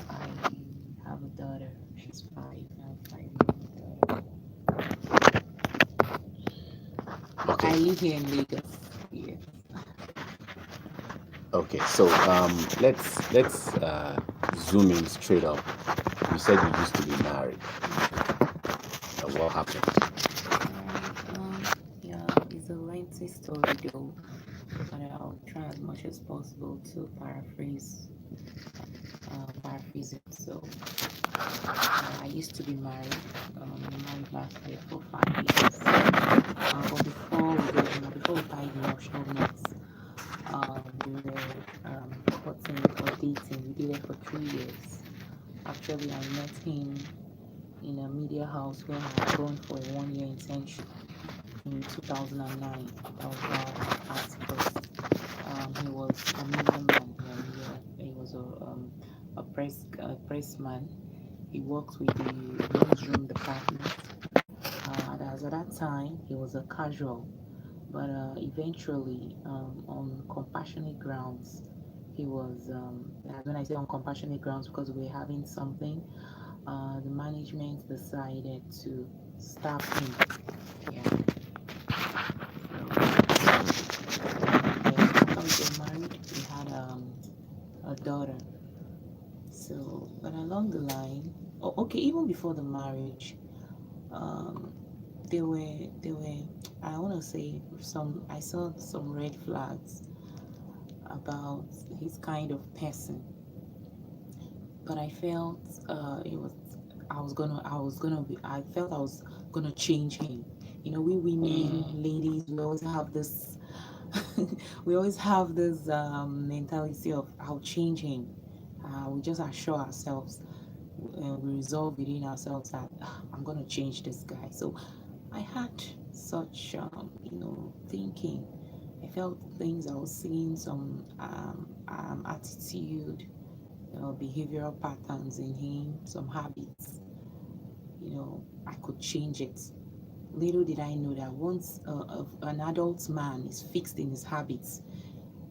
I have a daughter. She's 5. I have 5 years Okay. I live here in Lagos. Yes. Okay. So let's zoom in straight up. You said you used to be married. What happened? Alright. Yeah, it's a lengthy story though, but I'll try as much as possible to paraphrase it. So, I used to be married. My marriage lasted for 5 years. But before we tied the nuptial knots, we were courting or dating. We did it for 3 years. Actually, I met him in a media house where I had gone for a 1 year internship in 2009. That was where our paths crossed. He was a media man here in New York. He was a pressman. He worked with the newsroom department. As at that time, he was a casual, but eventually, on compassionate grounds, he was. When I say on compassionate grounds, because we were having something, the management decided to stop him. Yeah. So, and then after we got married, we had a daughter. So, but along the line, oh, okay, even before the marriage, um, there were I want to say I saw some red flags about his kind of person, but I felt it was I felt I was gonna change him. You know, we women, Mm. ladies, we always have this we always have this mentality of I'll change him. We just assure ourselves, we resolve within ourselves that I'm gonna change this guy. So I had such thinking. I felt things. I was seeing some attitude, behavioral patterns in him, some habits. I could change it. Little did I know that once an adult man is fixed in his habits,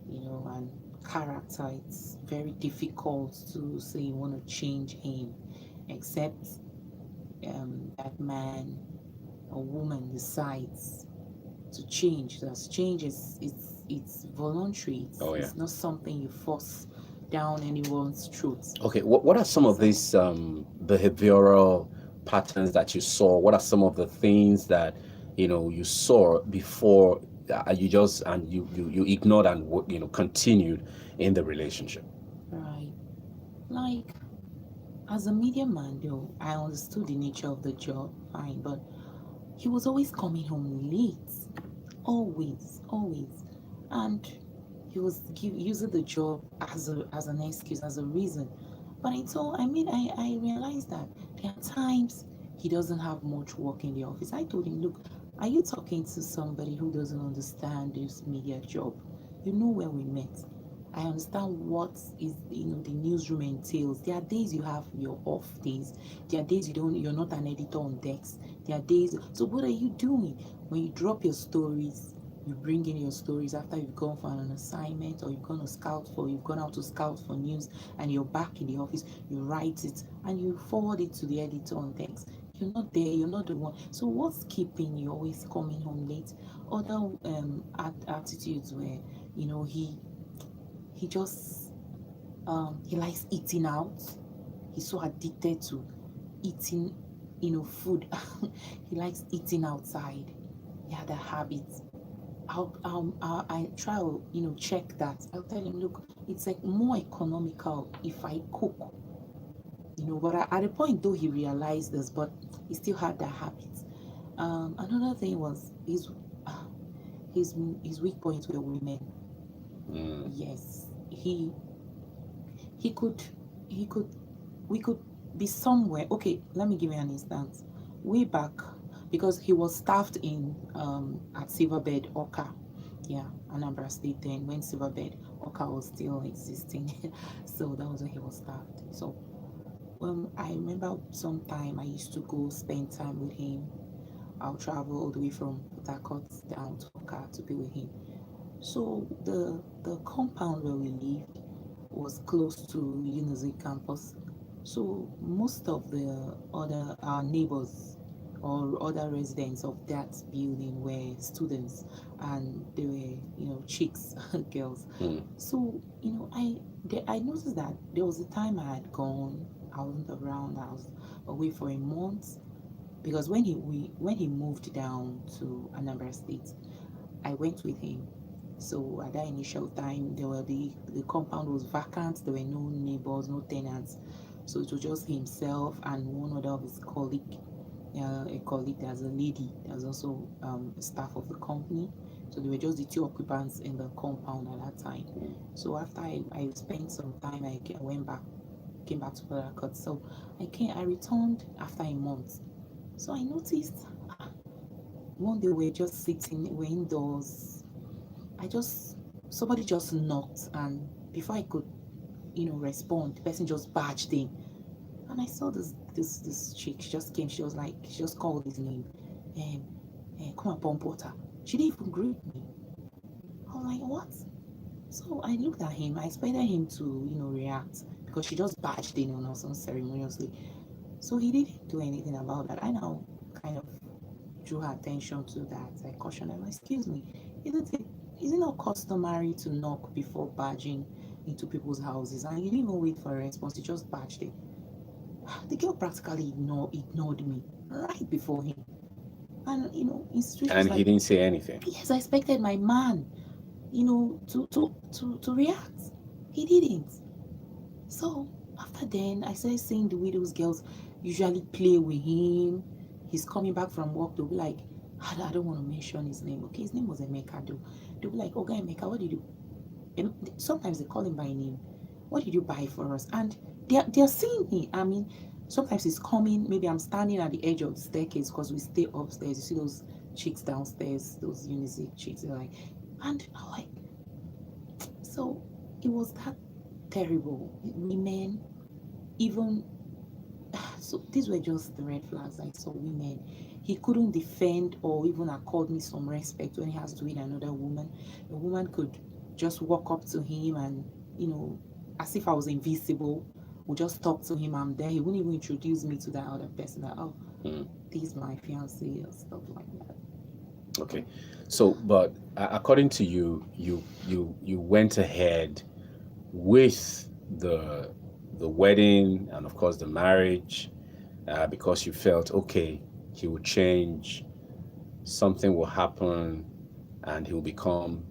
and character, it's very difficult to say you want to change him, except that man or woman decides to change. That's change is it's voluntary. It's Oh yeah. it's not something you force down anyone's throat. Okay. What are some of So these behavioral patterns that you saw? What are some of the things that you saw before you just and you ignored and continued in the relationship? right, like as a media man, though I understood the nature of the job, fine, but he was always coming home late, always, and he was using the job as an excuse, as a reason. But I realized that there are times he doesn't have much work in the office. I told him, look, are you talking to somebody who doesn't understand this media job? You know where we met. I understand what is the newsroom entails. There are days you have your off days. There are days you're not an editor on decks. There are days. So what are you doing when you drop your stories? You bring in your stories after you've gone for an assignment, or you've gone out to scout for news, and you're back in the office. You write it and you forward it to the editor on decks. You're not there. You're not the one. So what's keeping you always coming home late? Other attitudes where he just he likes eating out. He's so addicted to eating, food. He likes eating outside. He had a habit. I try to check that. I'll tell him, look, it's like more economical if I cook. But at the point though he realized this, but he still had that habit. Another thing was uh, his his weak points were women. Mm. Yes, he could he could we could be somewhere. Okay, let me give you an instance. Way back, because he was staffed in at Silverbed Oka, yeah, Anambra State, then when Silverbed Oka was still existing. So that was when he was staffed. So I remember sometime I used to go spend time with him. I'll travel all the way from Port Harcourt down to Oka to be with him. So the compound where we lived, was close to Unity campus. So most of the other our neighbors or other residents of that building were students, and they were, chicks, girls. Mm. So I noticed that there was a time I had gone. I wasn't around. I was away for a month because when he moved down to Anambra State, I went with him. So at that initial time, the compound was vacant. There were no neighbors, no tenants. So it was just himself and one other of his colleague, a colleague that's a lady that's also a staff of the company. So they were just the two occupants in the compound at that time. So after I spent some time, I went back, came back to Port Harcourt. So I returned after a month. So I noticed one day we're just sitting, we're indoors. I just Somebody just knocked, and before I could, respond, the person just barged in, and I saw this chick. She just came. She just called his name, and come and pump water. She didn't even greet me. I was like, what? So I looked at him. I expected him to, react because she just barged in on us unceremoniously. So he didn't do anything about that. I now kind of drew her attention to that. I cautioned her, excuse me, isn't it is it not customary to knock before barging into people's houses? And you didn't even wait for a response, you just barged in. The girl practically ignored me right before him. And in situation was And he like, didn't say anything. yes, I expected my man, to react. He didn't. So after then, I started seeing the widow's girls usually play with him. He's coming back from work. They'll be like, I don't want to mention his name. Okay, his name was Emeka. They'll be like, oh, guy Emeka, what did you? Sometimes they call him by name. What did you buy for us? And they're seeing me. I mean, sometimes he's coming. Maybe I'm standing at the edge of the staircase because we stay upstairs. You see those chicks downstairs, those Unisex chicks. They're like, and I'm like, so it was that terrible. Women, even so, these were just the red flags I saw. Women, he couldn't defend or even accord me some respect when he has to with another woman. A woman could just walk up to him and, as if I was invisible, would just talk to him. I'm there. He wouldn't even introduce me to that other person. That, oh, Mm. this is my fiance or stuff like that. Okay. So, but according to you, you went ahead with the wedding and of course the marriage, because you felt okay, he will change, something will happen, and he will become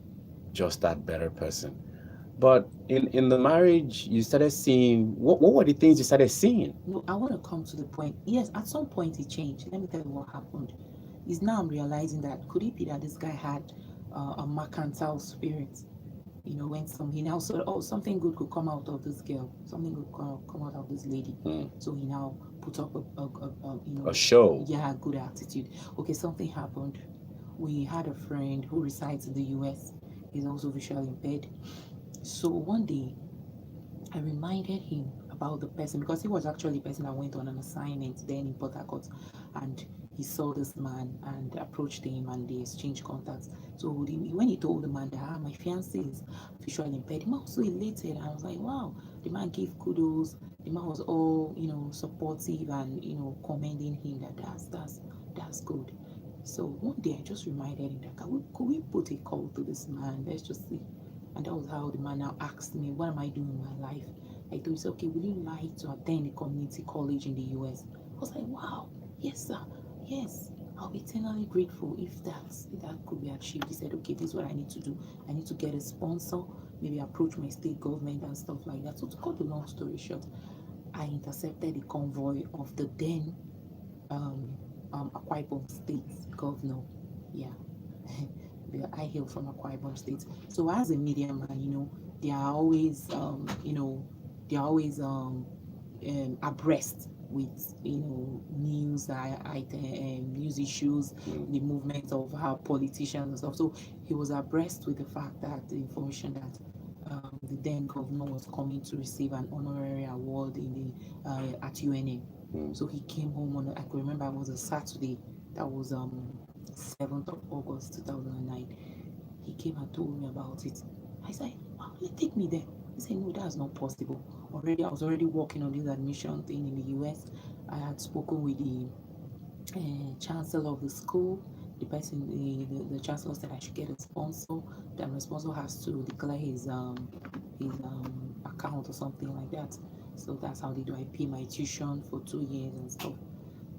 just that better person. But in the marriage, you started seeing what were the things you started seeing? No, I want to come to the point. Yes, at some point it changed. Let me tell you what happened. Is now I'm realizing that could it be that this guy had a mercantile spirit? When he now saw, oh, something good could come out of this girl, something good come out of this lady. Mm. So he now put up A show. yeah, good attitude. Okay, something happened. We had a friend who resides in the US. He's also visually impaired. So one day I reminded him about the person because he was actually the person that went on an assignment then in Port Harcourt, and he saw this man and approached him and they exchanged contacts. So when he told the man that my fiance is visually impaired, the man was so elated. I was like, wow, the man gave kudos. The man was all supportive and commending him that that's good. So one day I just reminded him that could we put a call to this man? Let's just see. And that was how the man now asked me, what am I doing in my life? I told him, he said, okay, will you like to attend a community college in the US? I was like, wow, yes, sir. Yes, I'll be eternally grateful if that could be achieved. He said, okay, this is what I need to do. I need to get a sponsor, maybe approach my state government and stuff like that. So to cut the long story short, I intercepted the convoy of the then um, Akwa Ibom State governor. Yeah. I hail from Akwa Ibom State. So as a media man, they are always, they are always abreast with news item, news issues, the movement of our politicians and stuff. So he was abreast with the fact that the information that the then governor was coming to receive an honorary award in the at UNM. So he came home on I could remember it was a Saturday. That was 7th of August 2009. He came and told me about it. I said, wow, take me there. He said, no, that's not possible. Already, I was already working on this admission thing in the US. I had spoken with the chancellor of the school. The person, the chancellor said I should get a sponsor. That my sponsor has to declare his account or something like that. So that's how they do. I pay my tuition for 2 years and stuff.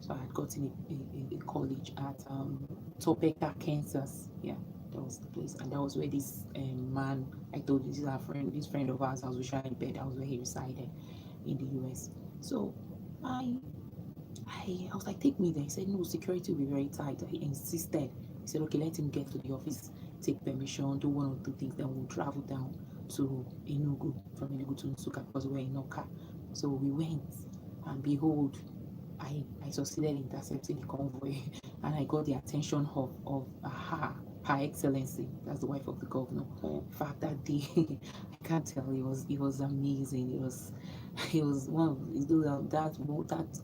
So I had gotten a college at Topeka, Kansas. Yeah, that was the place, and that was where this man I told you, this is our friend, this friend of ours, I was with her in bed. That was where he resided in the US. So I I was like, take me there. He said, no, security will be very tight. He insisted. He said, okay, let him get to the office, take permission, do one or two things, then we'll travel down to Enugu, from Enugu to Nsuka, because we're in Oka. So we went, and behold, I succeeded in intercepting the convoy, and I got the attention of Her Excellency. That's the wife of the governor. In fact, that day, I can't tell. It was amazing. It was one of that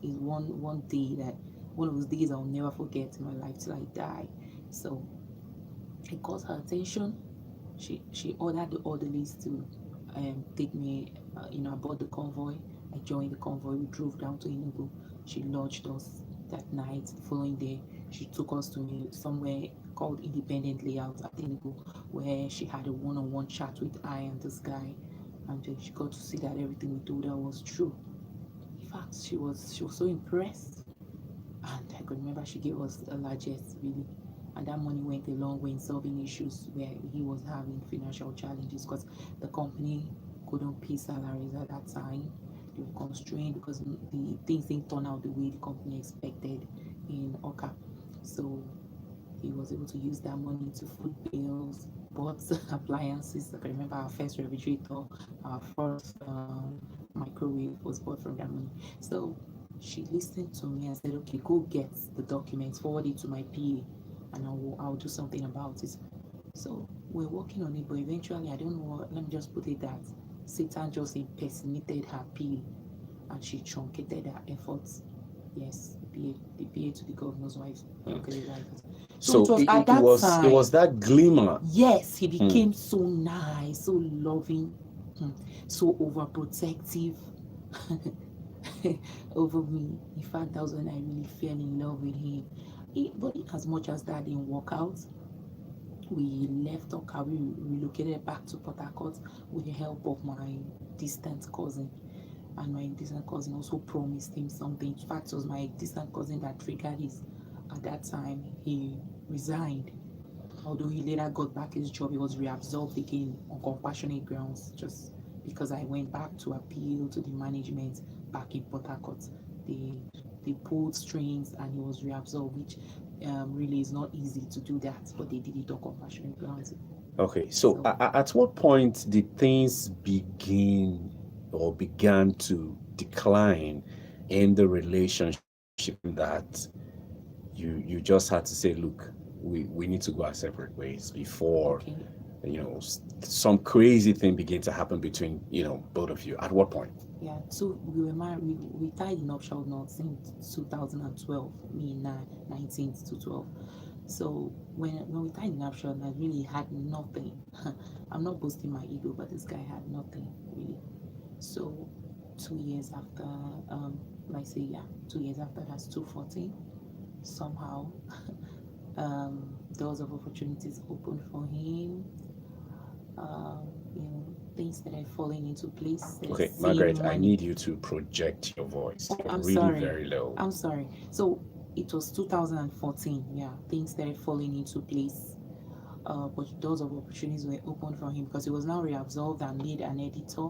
is one day that one of those days I'll never forget in my life till I die. So I got her attention. She ordered the orderlies to take me, aboard the convoy. I joined the convoy. We drove down to Enugu. She lodged us that night. The following day, she took us to somewhere called Independent Layout at Enugu, where she had a one-on-one chat with I and this guy, and she got to see that everything we told her was true. In fact, she was so impressed, and I could remember she gave us a largest, really. And that money went a long way in solving issues where he was having financial challenges because the company couldn't pay salaries at that time. They were constrained because the things didn't turn out the way the company expected in Oka. So he was able to use that money to food bills, bought appliances. I can remember our first refrigerator, our first microwave was bought from that money. So she listened to me and said, "Okay, go get the documents, forward it to my PA, and I'll do something about it." So we're working on it, but eventually, I don't know what. Let me just put it that Satan just impersonated her PA, and she truncated her efforts. Yes, the PA to the governor's wife. Look at it like that. So it So was at it that was it was time. that glimmer. Yes, he became so nice, so loving, so overprotective over me. In fact, that was when I really fell in love with him. But in as much as that didn't work out, we left Oka, we relocated back to Port Harcourt with the help of my distant cousin. And my distant cousin also promised him something. In fact, it was my distant cousin that triggered his. At that time, he resigned. Although he later got back his job, he was reabsorbed again on compassionate grounds just because I went back to appeal to the management back in Port Harcourt. They, they pulled strings and he was reabsorbed, which really is not easy to do that, but they did it on compassionate grounds. Okay, so So at what point did things begin or began to decline in the relationship that you just had to say, look, we need to go our separate ways before okay, some crazy thing began to happen between both of you? At what point? yeah. So we were married. We tied the nuptial knots in 2012. Me in 19th to 12. So when we tied the nuptial, I really had nothing. I'm not boasting my ego, but this guy had nothing really. So 2 years after, I say, yeah, 2 years after, that's 214. Somehow, doors of opportunities opened for him. Things that are falling into place. Okay, Seeing Margaret, I money. need you to project your voice. Oh, You're I'm really sorry. very low. I'm sorry. So it was 2014. Yeah, things started falling into place. But doors of opportunities were open for him because he was now reabsorbed and made an editor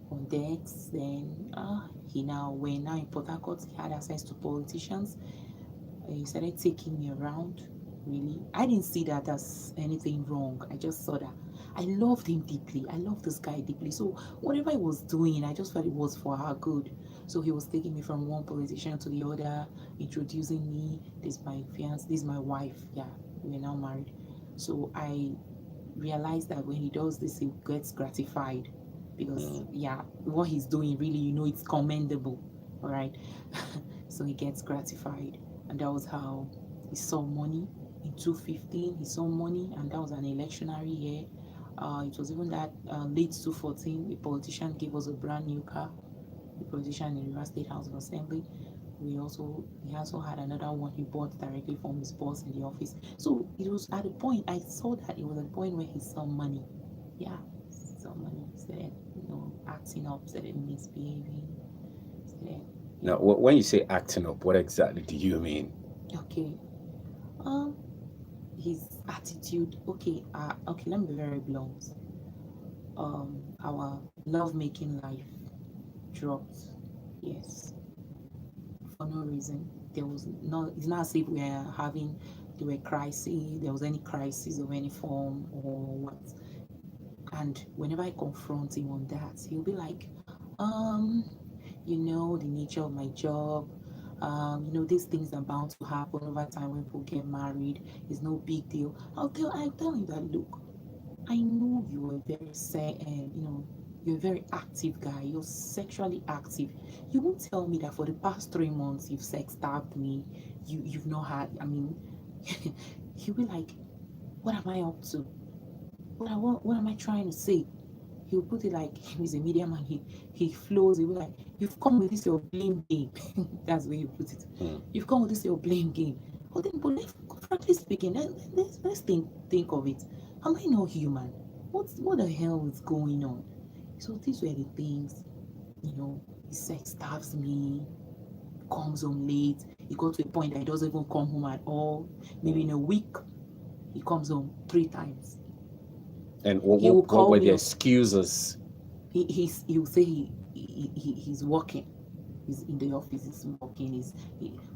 on decks. Then when now in Port Harcourt, he had access to politicians. He started taking me around. Really, I didn't see that as anything wrong. I just saw that I loved him deeply. I loved this guy deeply. So whatever he was doing, I just felt it was for our good. So he was taking me from one politician to the other, introducing me. This is my fiance. This is my wife. Yeah, we're now married. So I realized that when he does this, he gets gratified because yeah, what he's doing really, it's commendable. All right. So he gets gratified, and that was how he saw money in 2015. He saw money, and that was an electionary year. It was even that late 2014, a politician gave us a brand new car. The politician in River State House of Assembly. He also had another one he bought directly from his boss in the office. So it was at a point I saw that it was at a point where he saw money. Yeah, saw money. Started, acting up, started misbehaving. Started, Now, when you say acting up, what exactly do you mean? okay. Um, his attitude. Okay. Okay. Let me be very blunt. Our love making life dropped. Yes, for no reason. There was no. It's not as if we are having there were crises. There was any crisis of any form or what. And whenever I confront him on that, he'll be like, um, the nature of my job. These things are bound to happen over time when people get married. It's no big deal. I tell him that look, I know you are very you're a very active guy. You're sexually active. You won't tell me that for the past 3 months you've sex starved me. You've not had. I mean, he'll be like, what am I up to? What am I trying to say? He'll put it like he's a media man. He flows. He'll be like, you've come with this your blame game. That's where you put it. Hmm. You've come with this your blame game. But frankly speaking, let's think of it. Am I not human? What the hell is going on? So these were the things, his sex starves me, comes home late. He got to a point that he doesn't even come home at all. Maybe in a week, he comes home 3 times. And He will what call were me the up. excuses? He'll say he's working. He's in the office. He's working.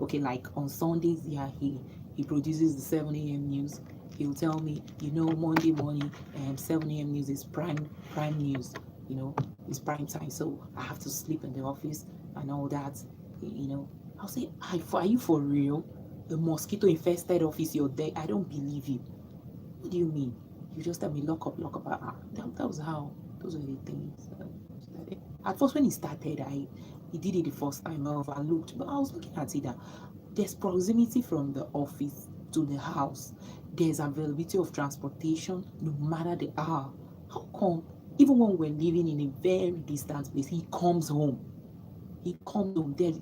Okay. Like on Sundays, yeah, he produces the 7 a.m. news. He'll tell me, Monday morning, 7 a.m. news is prime news. It's prime time. So I have to sleep in the office and all that. I'll say, are you for real? The mosquito infested office, you're there. I don't believe you. What do you mean? You just tell me lock up, lock up. That was how. Those were the things. At first, when he started, he did it the first time. I overlooked, but I was looking at it that there's proximity from the office to the house. There's availability of transportation, no matter the hour. How come? Even when we're living in a very distant place, he comes home. He comes home. Then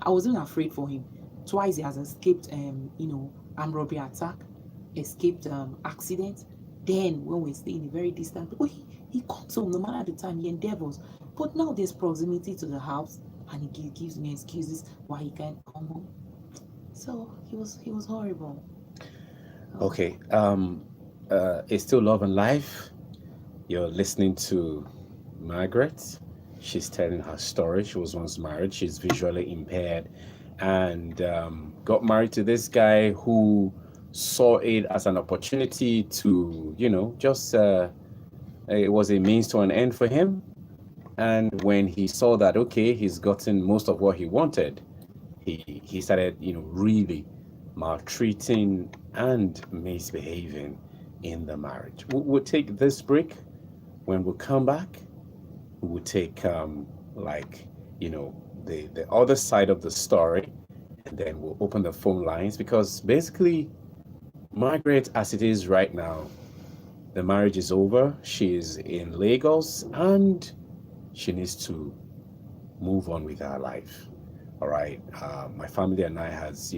I wasn't afraid for him. Twice he has escaped, armed robbery attack, escaped accident. Then when we're staying in a very distant, oh, he comes home no matter the time he endeavors. But now there's proximity to the house, and he gives me excuses why he can't come home. So he was horrible. Oh, Okay. It's still Love and Life. You're listening to Margaret. She's telling her story. She was once married. She's visually impaired and got married to this guy who saw it as an opportunity to, just it was a means to an end for him. And when he saw that, okay, he's gotten most of what he wanted, he started, really maltreating and misbehaving in the marriage. We'll take this break. When we come back, we will take like the other side of the story, and then we'll open the phone lines because basically, Margaret, as it is right now, the marriage is over. She's in Lagos and she needs to move on with her life. All right. My family and I has,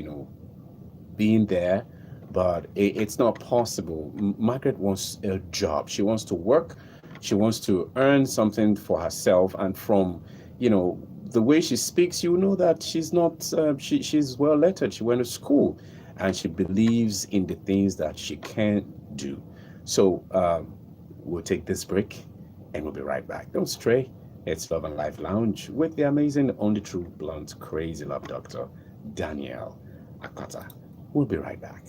been there, but it's not possible. Margaret wants a job. She wants to work. She wants to earn something for herself. And from, the way she speaks, you know that she's not, she's well lettered. She went to school and she believes in the things that she can do. So we'll take this break and we'll be right back. Don't stray. It's Love and Life Lounge with the amazing, only true, blunt, crazy love doctor, Danielle Akata. We'll be right back.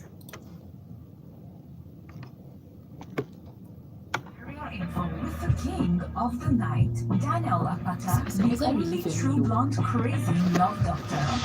Area info with the king of the night, Daniel Akata, was the I really only true feeling low? blonde crazy love doctor.